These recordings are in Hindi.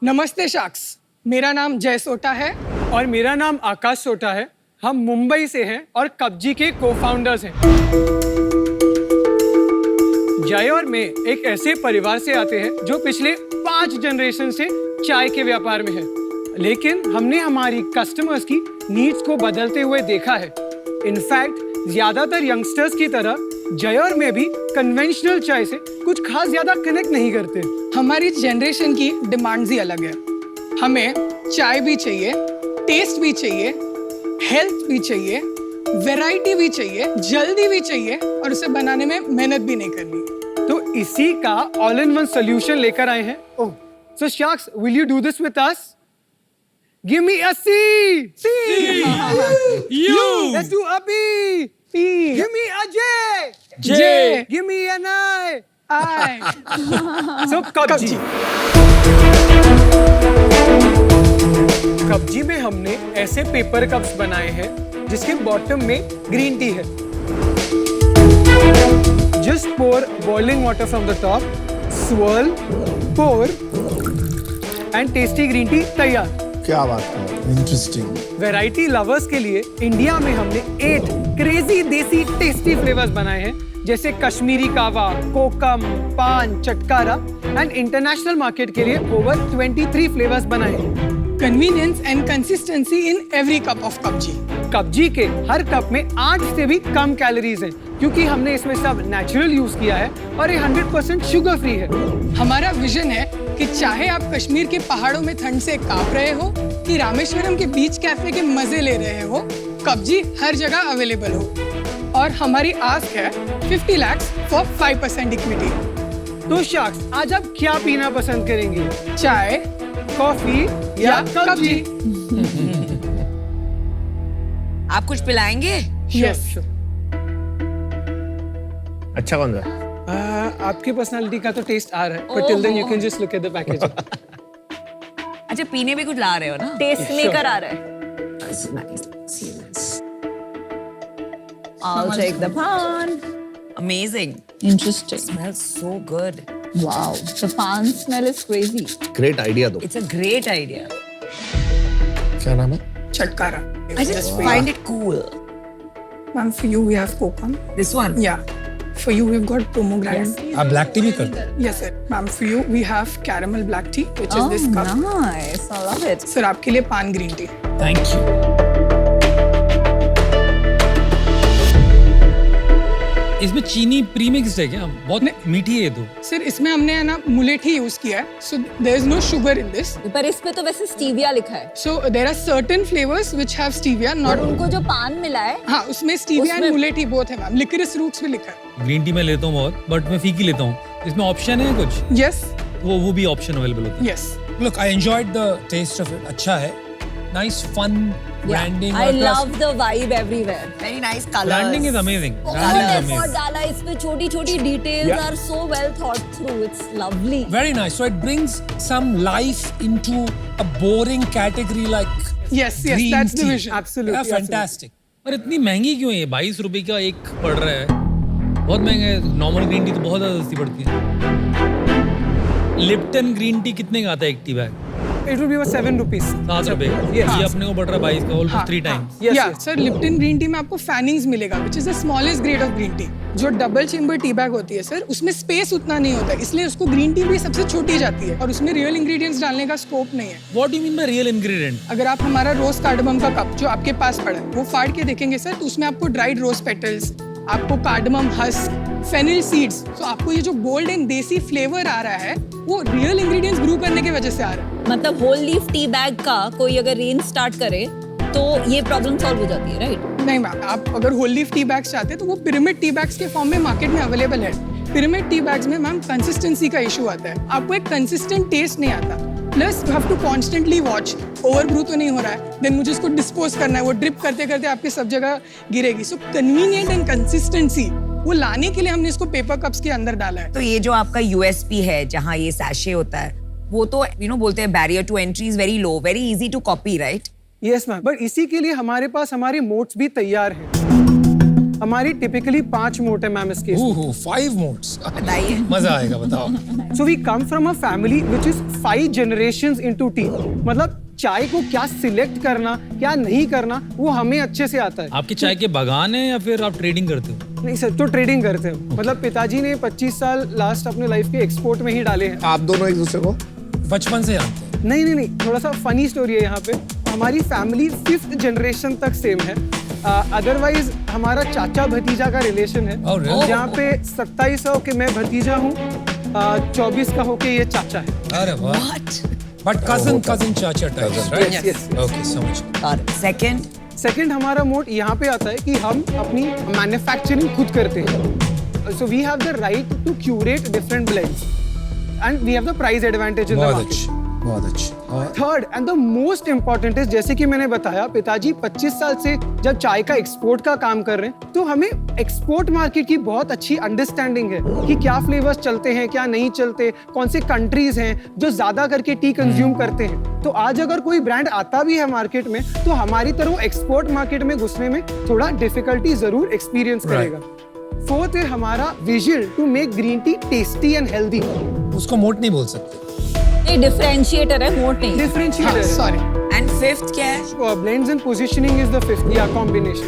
नमस्ते शाक्स, मेरा नाम जय सोटा है और मेरा नाम आकाश सोटा है। हम मुंबई से हैं और कब्जी के को-फाउंडर्स हैं। जय और मैं एक ऐसे परिवार से आते हैं जो पिछले 5 जनरेशन से चाय के व्यापार में है, लेकिन हमने हमारी कस्टमर्स की नीड्स को बदलते हुए देखा है। इनफैक्ट ज्यादातर यंगस्टर्स की तरह जय और मैं भी कन्वेंशनल चाय से कुछ खास ज्यादा कनेक्ट नहीं करते। हमारी जनरेशन की डिमांड्स ही अलग है। हमें चाय भी चाहिए, टेस्ट भी चाहिए, हेल्थ भी चाहिए, वैरायटी भी चाहिए, जल्दी भी चाहिए और उसे बनाने में मेहनत भी नहीं करनी। तो इसी का ऑल इन वन सॉल्यूशन लेकर आए हैं। Oh, so sharks, will you do this with us? Give me a C. You. Let's do a B. Give me a J. J. Give me an I. I so Cubji. Cubji में हमने ऐसे पेपर कप्स बनाए हैं जिसके बॉटम में ग्रीन टी है। Just pour boiling water from the top, swirl, pour and tasty green tea तैयार। क्या बात है, इंटरेस्टिंग। वैरायटी लवर्स के लिए इंडिया में हमने 8 क्रेजी देसी टेस्टी फ्लेवर्स बनाए हैं, जैसे कश्मीरी कावा, कोकम, पान, चटकारा एंड इंटरनेशनल मार्केट के लिए ओवर 23 फ्लेवर्स बनाए हैं। Convenience and consistency in every cup of Cubji. Cubji के हर कप में 8 से भी कम कैलोरीज हैं, क्योंकि हमने इसमें सब नेचुरल यूज किया है और ये 100% शुगर फ्री है। हमारा विजन है कि चाहे आप कश्मीर के पहाड़ों में ठंड से कांप रहे हो कि रामेश्वरम के बीच कैफे के मजे ले रहे हो, कब्जी हर जगह अवेलेबल हो। और हमारी आस्क है 50 लाख फॉर 5% इक्विटी। तो शाक्स, आज आप क्या पीना पसंद करेंगे? चाय कॉफी या कब्जी? आप कुछ पिलाएंगे? यस। अच्छा कौन सा? आपकी पर्सनालिटी का तो टेस्ट आ रहा है, but till then you can just look at the packaging. अच्छा, पीने भी कुछ ला रहे हो ना? टेस्ट मेकर आ रहा है। I'll take the pan. Amazing. Interesting. Smells so good. Wow. The pan smell is crazy. Great idea दो। It's a great idea. क्या नाम है? चटकारा। I just find it cool. Ma'am, for you we have kokum. This one. Yeah. For you we've got pomegranate. आप ब्लैक टी भी करते हैं? Yes sir. Ma'am, for you we have caramel black tea, which is this cup. Nice. I love it. Sir आपके लिए पान ग्रीन टी। Thank you. इसमें चीनी प्रीमिक्स्ड है क्या? बहुत मीठी है ये तो। सर इसमें हमने है ना मुलेठी यूज किया है, so there is no sugar in this. पर इस पे तो वैसे स्टीविया लिखा है। So there are certain flavors which have stevia, not. उनको जो पान मिला है हाँ, उसमें स्टीविया एंड उसमें- मुलेठी बोथ है मैम। लिकरिस रूट्स भी लिखा है। ग्रीन टी मैं लेता हूँ बहुत, बट मैं फीकी लेता हूँ। इसमें ऑप्शन है कुछ? Yes, वो भी ऑप्शन अवेलेबल होता है। yes. Look, I enjoyed the taste of it. अच्छा है, nice fun branding. I और plus love the vibe everywhere. Very nice colors. Branding is amazing. बहुत एफर्ट डाला इसमें, छोटी-छोटी details are so well thought through. It's lovely. very nice. So it brings some life into a boring category like Yes, yes, green that's the tea. vision. Absolutely, Yeah, fantastic. पर इतनी महंगी क्यों है ये? 22 रुपए का एक पड़ रहा है, बहुत महंगा है। नॉर्मल ग्रीन टी तो बहुत ज्यादा सस्ती पड़ती है। लिप्टन ग्रीन टी कितने का आता है एक tea bag? It will be about 7 rupees. 7 रुपए का। Yes. ये अपने को पड़ रहा है 22 का, almost 3 times. Yes, Yeah, yes. sir, Lipton green tea में आपको फैनिंग्स मिलेगा, which is the smallest grade of green tea. जो डबल चेम्बर टी बैग होती है सर, उसमें स्पेस उतना नहीं होता है, इसलिए उसको ग्रीन टी भी सबसे छोटी जाती है और उसमें रियल इंग्रेडिएंट्स डालने का स्कोप नहीं है। What do you mean by real ingredient? अगर आप हमारा रोज कार्डमम का कप जो आपके पास पड़ा है वो फाड़ के देखेंगे सर, तो उसमें आपको ड्राइड रोज पेटल्स, आपको कार्डमम हस्क, फेनिल सीड्स, तो आपको ये जो बोल्ड एंड देसी फ्लेवर आ रहा है वो रियल इंग्रेडिएंट्स ब्रू करने की वजह से आ रहा है। मतलब होल लीफ टी बैग का कोई अगर रेंज स्टार्ट करे तो ये प्रॉब्लम सॉल्व हो जाती है, राइट? नहीं मैम, आप अगर होल लीफ टी बैग्स चाहते हैं तो वो पिरामिड टी बैग्स के फॉर्म में मार्केट में अवेलेबल है। पिरामिड टी बैग्स में मैम कंसिस्टेंसी का इशू आता है, आपको एक कंसिस्टेंट टेस्ट नहीं आता, plus you have to constantly watch over brew तो नहीं हो रहा है, देन मुझे इसको डिस्पोज करना है, वो ड्रिप करते करते आपकी सब जगह गिरेगी। सो कन्वीनियंट एंड कंसिस्टेंसी वो लाने के लिए हमने इसको पेपर कप्स के अंदर डाला है। तो ये जो आपका USP है, जहाँ ये सैशे होता है, वो तो बोलते हैं barrier to entry is very low, very easy to copy, right? Yes, मैम, बट इसी के लिए हमारे पास हमारे मोड्स भी तैयार हैं। हमारी टिपिकली 5 मोट है मैम इसके। Ooh, 5 modes. बताइए। मजा आएगा, बताओ। So we come from a family which is 5 generations into tea. मतलब चाय को क्या सिलेक्ट करना, क्या नहीं करना, वो हमें अच्छे से आता है। आपके चाय के बागान है या फिर आप ट्रेडिंग करते हो? नहीं सर, तो ट्रेडिंग करते हैं। मतलब पिताजी ने 25 साल लास्ट अपने लाइफ के एक्सपोर्ट में ही डाले हैं। आप दोनों एक दूसरे को बचपन से जानते हैं। नहीं, थोड़ा सा फनी स्टोरी है यहाँ पे। हमारी फैमिली 5th जनरेशन तक सेम है। अदरवाइज हमारा चाचा भतीजा का रिलेशन है, Oh, really? जहाँ पे 2700 के मैं भतीजा हूँ, 24 का होके ये चाचा है। अरे वाह। But cousin चाचा types, right? Yes, yes. Okay, समझ। और सेकंड सेकंड हमारा मोड यहाँ पे आता है कि हम अपनी मैन्युफैक्चरिंग खुद करते हैं। So we have the right to curate different blends and we have the price advantage in the बहुत मार्केट। अच्छी, बहुत अच्छी। और third and the most important is, जैसे कि मैंने बताया, पिताजी 25 साल से जब चाय का एक्सपोर्ट का काम कर रहे हैं, तो हमें एक्सपोर्ट मार्केट की बहुत अच्छी अंडरस्टैंडिंग है कि क्या फ्लेवर्स चलते हैं, क्या नहीं चलते, कौन से कंट्रीज हैं जो ज्यादा करके टी कंज्यूम करते हैं। तो आज अगर कोई ब्रांड आता भी है मार्केट में, तो हमारी तरह एक्सपोर्ट मार्केट में घुसने में थोड़ा डिफिकल्टी जरूर एक्सपीरियंस करेगा। फोर्थ है हमारा vision to make green tea tasty and healthy. उसको मोट नहीं बोल सकते। ये डिफरेंशिएटर है, मोट नहीं। डिफरेंशिएटर। सॉरी, एंड फिफ्थ क्या है? Blends and positioning is the fifth या कॉम्बिनेशन।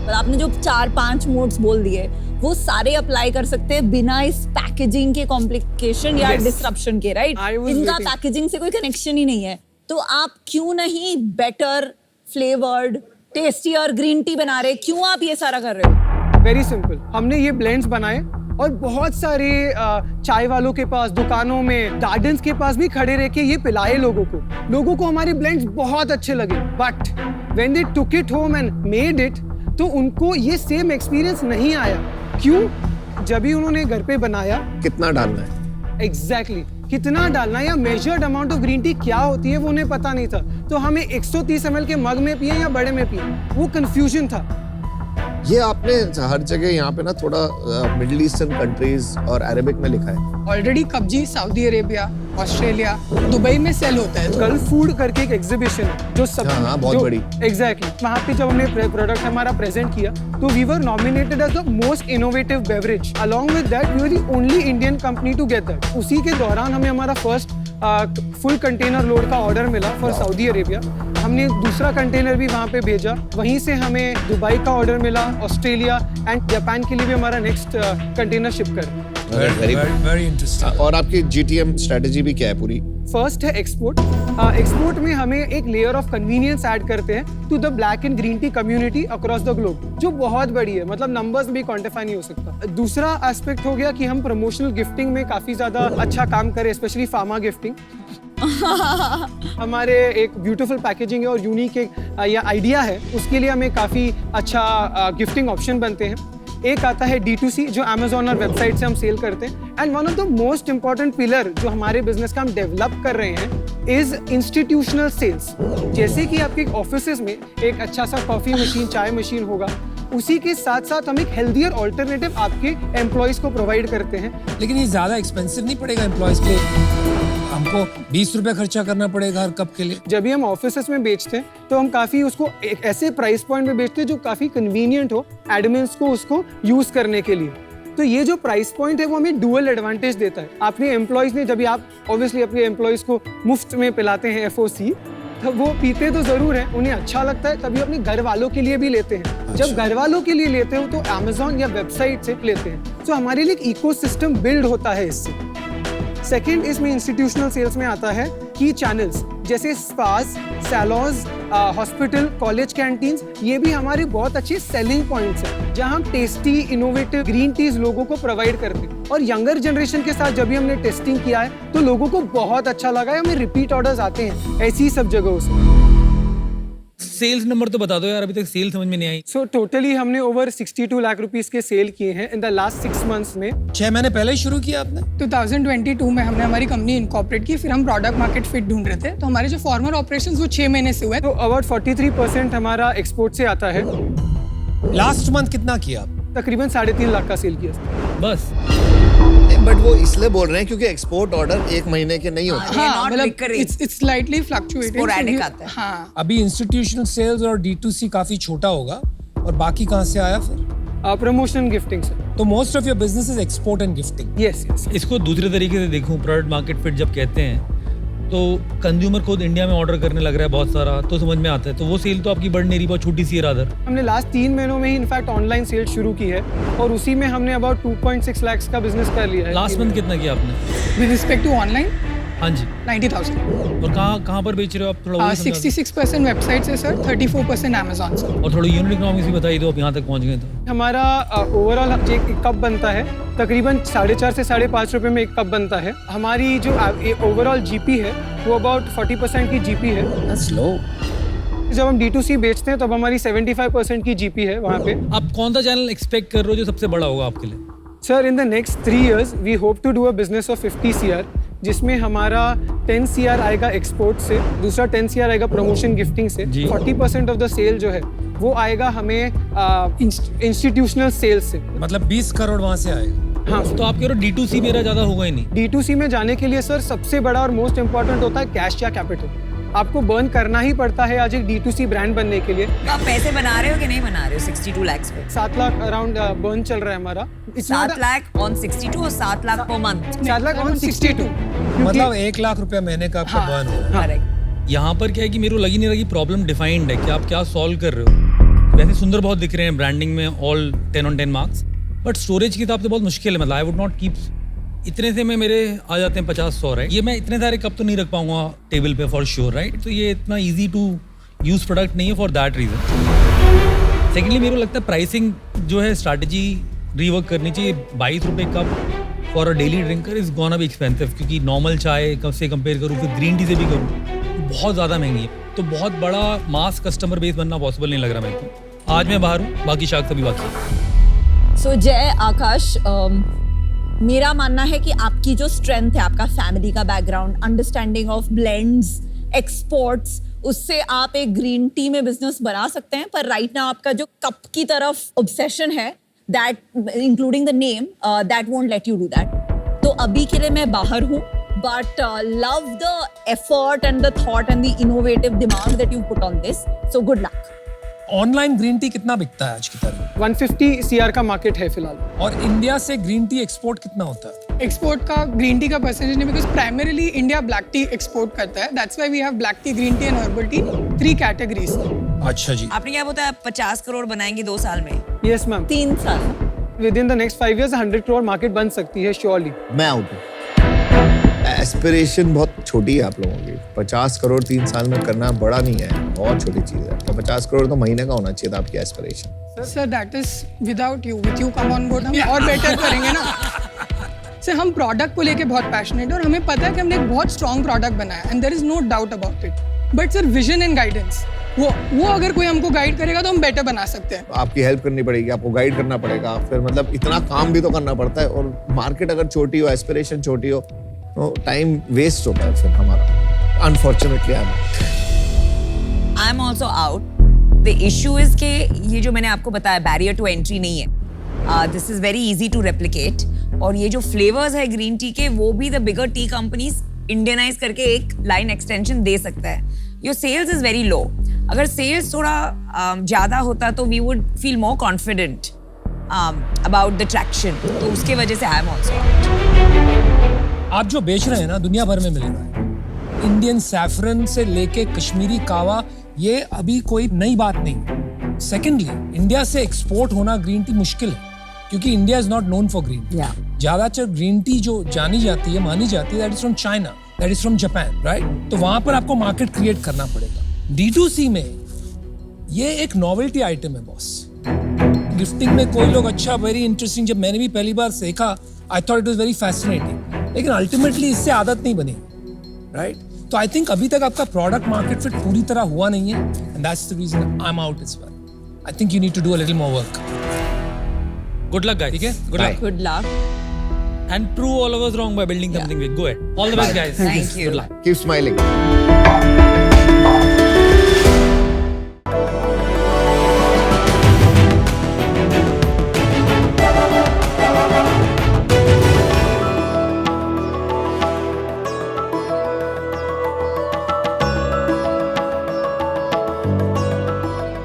पर आपने जो 4-5 मोड्स बोल दिए, वो सारे अप्लाई कर सकते हैं बिना इस पैकेजिंग के कॉम्प्लिकेशन या Yes. डिसरप्शन के, राइट? I was इनका waiting. पैकेजिंग से कोई कनेक्शन ही नहीं है, तो आप क्यों नहीं better flavoured tastier green tea बना रहे? क्यों आप ये सारा कर रहे हो? वेरी सिंपल, हमने ये ब्लेंड्स बनाए और बहुत सारे चाय वालों के पास, दुकानों में, गार्डन्स के पास भी खड़े रह के ये पिलाए लोगों को हमारे ब्लेंड्स बहुत अच्छे लगे। But when they took it home and made it, तो उनको ये सेम एक्सपीरियंस नहीं आया। क्यों? जब भी उन्होंने घर पे बनाया, कितना डालना है? एग्जैक्टली कितना डालना या measured amount of green tea क्या होती है वो उन्हें पता नहीं था। तो हमें 130 ml के मग में पिए या बड़े में पिए, वो कंफ्यूजन था। ये आपने हर जगह यहाँ पे ना थोड़ा मिडिल ईस्टर्न कंट्रीज और अरेबिक में लिखा है। Already Cubji Saudi Arabia, Australia, Dubai में सेल होता है। गल्फ फूड करके एक एग्जीबिशन है जो सब हाँ, बहुत बड़ी। एग्जैक्टली वहाँ पे जब हमने प्रोडक्ट हमारा प्रेजेंट किया, तो we were nominated as the most innovative beverage. Along with that we were the only Indian company to get that. उसी के दौरान हमें हमारा फर्स्ट फुल कंटेनर लोड का ऑर्डर मिला फॉर सऊदी अरेबिया। हमने दूसरा कंटेनर भी वहाँ पे भेजा, वहीं से हमें दुबई का ऑर्डर मिला, ऑस्ट्रेलिया एंड जापान के लिए भी हमारा नेक्स्ट कंटेनर शिप कर। Very interesting. और आपकी GTM स्ट्रेटजी भी क्या है पूरी? फर्स्ट है एक्सपोर्ट। एक्सपोर्ट में हमें एक लेयर ऑफ कन्वीनियंस ऐड करते हैं to the black and green tea community across the globe, जो बहुत बड़ी है, मतलब नंबर्स भी क्वांटिफाई नहीं हो सकता। दूसरा एस्पेक्ट हो गया कि हम प्रमोशनल गिफ्टिंग में काफी ज्यादा अच्छा काम करें, स्पेशली फार्मा गिफ्टिंग। हमारे एक ब्यूटीफुल पैकेजिंग है और यूनिक एक या आइडिया है, उसके लिए हमें काफी अच्छा गिफ्टिंग ऑप्शन बनते हैं। एक आता है D2C, जो Amazon और वेबसाइट से हम सेल करते हैं। And one of the most important pillar जो हमारे बिजनेस का हम डेवलप कर रहे हैं इज इंस्टीट्यूशनल सेल्स। जैसे कि आपके ऑफिसेज में एक अच्छा सा कॉफी मशीन, चाय मशीन होगा, उसी के साथ साथ हम एक हेल्दियर ऑल्टरनेटिव आपके एम्प्लॉयज को प्रोवाइड करते हैं। लेकिन ये ज्यादा एक्सपेंसिव नहीं पड़ेगा एम्प्लॉयज के लिए? हमको 20 रुपए खर्चा करना पड़ेगा हर कप के लिए। जब भी हम ऑफिसेस में बेचते हैं, तो हम काफी उसको एक ऐसे प्राइस पॉइंट में बेचते हैं जो काफी कन्वीनियंट हो एडमिन्स को उसको यूज करने के लिए। तो ये जो प्राइस पॉइंट है वो हमें डुअल एडवांटेज देता है। अपने एम्प्लॉयज ने, जब आप ऑब्वियसली अपने एम्प्लॉयज को मुफ्त में पिलाते हैं FOC, तब वो पीते तो जरूर है, उन्हें अच्छा लगता है, तभी अपने घर वालों के लिए भी लेते हैं। जब घर वालों के लिए लेते हो तो Amazon या वेबसाइट से लेते हैं। तो हमारे लिए एक इकोसिस्टम बिल्ड होता है इससे। सेकेंड, इसमें इंस्टीट्यूशनल सेल्स में आता है की चैनल्स, जैसे स्पास, सैलॉन्स, हॉस्पिटल, कॉलेज कैंटीन्स। ये भी हमारे बहुत अच्छे सेलिंग पॉइंट्स हैं, जहां हम टेस्टी, इनोवेटिव ग्रीन टीज लोगों को प्रोवाइड करते हैं। और यंगर जनरेशन के साथ जब भी हमने टेस्टिंग किया है, तो लोगों को बहुत अच्छा लगा है। हमें रिपीट ऑर्डर्स आते हैं ऐसी सब जगहों से। सेल्स नंबर तो बता दो यार, अभी तक सेल समझ में नहीं आई। सो टोटली हमने ओवर 62 लाख रुपीस के सेल किए हैं इन द लास्ट 6 months में। 6 महीने पहले ही शुरू किया आपने? 2022 में हमने हमारी कंपनी इनकॉर्पोरेट की, फिर हम प्रोडक्ट मार्केट फिट ढूंढ रहे थे। तो हमारे जो फॉर्मर ऑपरेशंस वो 6 महीने से हुए। तो अबाउट 43% हमारा एक्सपोर्ट से आता है। लास्ट मंथ कितना किया? तकरीबन 3.5 लाख का सेल किया। बस बट वो इसलिए बोल रहे हैं क्योंकि एक्सपोर्ट ऑर्डर 1 महीने के नहीं होते। हाँ, not मतलब recurring. it's slightly fluctuating. Sporadic So आता है। हाँ, अभी इंस्टीट्यूशनल सेल्स और D2C काफी छोटा होगा, और बाकी कहाँ से आया फिर? प्रमोशन गिफ्टिंग से। तो most of your business is export and gifting. Yes yes. इसको दूसरे तरीके से देखूं, प्रोडक्ट मार्केट फिट जब कहते हैं तो कंज्यूमर खुद इंडिया में ऑर्डर करने लग रहा है बहुत सारा, तो समझ में आता है। तो वो सेल तो आपकी बढ़ नहीं रही, बहुत छोटी सी है रादर। हमने लास्ट 3 महीनों में ही इनफैक्ट ऑनलाइन सेल शुरू की है और उसी में हमने अबाउट 2.6 लाख का बिजनेस कर लिया है। लास्ट मंथ कितना किया आपने? विद रिस्पेक्ट टू ऑनलाइन हाँ जी। 90,000। और कहाँ पर बेच रहे हो आप? थोड़ा वो भी समझा दो। 66% वेबसाइट से सर, 34% अमेजोन से। और थोड़ा यूनिट इकोनॉमिक्स भी बताइए दो, आप यहाँ तक पहुँच गए तो। हमारा ओवरऑल एक कप बनता है तकरीबन 4.5 से 5.5 रुपए में एक कप बनता है। हमारी जो ओवरऑल जीपी है वो अबाउट 40% की जीपी है। दैट्स लो। जब हम D2C बेचते हैं तब हमारी 75% की जीपी है वहाँ पे। आप कौन सा चैनल एक्सपेक्ट कर रहे हो जो सबसे बड़ा होगा आपके लिए? Sir in the next 3 years we hope to do a business of 50 CR, जिसमें हमारा 10 CR आएगा एक्सपोर्ट से, दूसरा 10 CR आएगा प्रमोशन गिफ्टिंग से, जी। 40% ऑफ द सेल जो है वो आएगा हमें इंस्टीट्यूशनल सेल से। मतलब 20 करोड़ वहाँ से आएगा। हाँ, तो आप कह रहे हो D2C मेरा ज़्यादा होगा ही नहीं? D2C में जाने के लिए सर सबसे बड़ा और मोस्ट इंपॉर्टेंट होता है कैश या कैपिटल। आपको बर्न करना ही पड़ता है आज एक D2C ब्रांड बनने के लिए। तो आप पैसे बना रहे हो कि नहीं बना रहे हो 62 lakhs पे? 7 लाख अराउंड बर्न चल रहा है हमारा। 7 लाख ऑन 62 और 7 lakh per month. 7 lakh on 62। मतलब 1 लाख रुपया महीने का आपका बर्न होगा। करेक्ट। यहाँ पर क्या है कि मेरे को लग ही नहीं रहा कि प्रॉब्लम डिफाइंड है कि आप क्या सॉल्व कर रहे हो। वैसे सुंदर बहुत दिख रहे हैं ब्रांडिंग में, all 10 on 10 marks, but storage की हिसाब से बहुत मुश्किल है। मतलब आई वुड नॉट कीप इतने से में मेरे आ जाते हैं 50-100, राइट? ये मैं इतने सारे कप तो नहीं रख पाऊंगा टेबल पे फॉर श्योर, राइट? तो ये इतना इजी टू यूज प्रोडक्ट नहीं है फॉर दैट रीजन। सेकेंडली मेरे को लगता है प्राइसिंग जो है स्ट्रैटेजी रिवर्क करनी चाहिए। 22 रुपये cup for a daily drinker is gonna be expensive, क्योंकि नॉर्मल चाय कब से कंपेयर करूँ, फिर ग्रीन टी से भी करूँ, बहुत ज़्यादा महंगी है। तो बहुत बड़ा मास कस्टमर बेस बनना पॉसिबल नहीं लग रहा मेरे को। आज मैं बाहर हूँ, बाकी शायद सभी बाकी है। सो जय आकाश, मेरा मानना है कि आपकी जो स्ट्रेंथ है, आपका फैमिली का background, understanding of blends, exports, उससे आप एक ग्रीन टी में बिजनेस बना सकते हैं। पर राइट नाउ आपका जो कप की तरफ ऑब्सेशन है, that including the name, that won't let you do that. तो अभी के लिए मैं बाहर हूँ, but love the effort and the thought and the innovative demand that you put on this. So good luck. Online green tea कितना बिकता है आज की तारीख? 150 CR का मार्केट है फिलहाल। और इंडिया से ग्रीन टी एक्सपोर्ट कितना होता है? एक्सपोर्ट का ग्रीन टी का परसेंटेज नहीं, because primarily India black tea export करता है। That's why we have black tea, green tea and herbal tea, 3 categories. अच्छा जी। आपने क्या बोला 50 करोड़ बनाएंगे 2 साल में? Yes ma'am. 3 साल। With in the next 5 years 100 crore market बन सकती है श्योरली। मैं आउट हूँ। एस्पिरेशन बहुत छोटी है आप लोगों की। 50 करोड़ 3 साल में करना बड़ा नहीं है, बहुत छोटी चीज है। तो 50 करोड़ तो महीने का होना चाहिए था आपकी aspiration. Sir that is without you, with you come on board हम और बेटर करेंगे ना। सर हम प्रोडक्ट को लेके बहुत पैशनेट है और हमें पता है कि हमने एक बहुत स्ट्रॉन्ग प्रोडक्ट बनाया and there is no doubt about it. But sir vision and guidance, वो अगर कोई हमको गाइड करेगा तो हम बेटर बना सकते हैं। आपकी हेल्प करनी पड़ेगी, आपको गाइड करना पड़ेगा, फिर मतलब इतना काम भी तो करना पड़ता है। और मार्केट अगर छोटी हो, एस्पिरेशन छोटी हो, तो टाइम वेस्ट होता है फिर हमारा। Unfortunately I am also out. The issue is के ये जो मैंने आपको बताया बैरियर टू एंट्री नहीं है, this is very easy to replicate. और ये जो फ्लेवर्स है ग्रीन टी के, वो भी the bigger tea companies Indianise करके एक लाइन एक्सटेंशन दे सकता है। Your sales is very low. अगर सेल्स थोड़ा ज्यादा होता तो we would feel more confident about the traction. तो उसके वजह से आई एम ऑल्सो आउट। आप जो बेच रहे हैं ना, दुनिया भर में मिलेगा। इंडियन सैफरन से लेके कश्मीरी कावा, ये अभी कोई नई बात नहीं। सेकेंडली, इंडिया से एक्सपोर्ट होना ग्रीन टी मुश्किल है, क्योंकि India is not known for green tea. ज्यादातर ग्रीन टी जो जानी जाती है, मानी जाती है, that is from China, that is from Japan, right? तो वहां पर आपको मार्केट क्रिएट करना पड़ेगा। D2C में ये एक नॉवेल्टी आइटम है बॉस। गिफ्टिंग में कोई लोग अच्छा, वेरी इंटरेस्टिंग, जब मैंने भी पहली बार सीखा, I thought it was very fascinating, लेकिन अल्टीमेटली इससे आदत नहीं बनी, राइट? तो आई थिंक अभी तक आपका प्रोडक्ट मार्केट फिट पूरी तरह हुआ नहीं है, and that's the reason I am out as well. I think you need to do a little more work. Good luck guys. ठीक है, good luck Good luck. and prove all of us wrong by building something big. Go ahead. All the best guys. Thank you. Good luck. Keep smiling.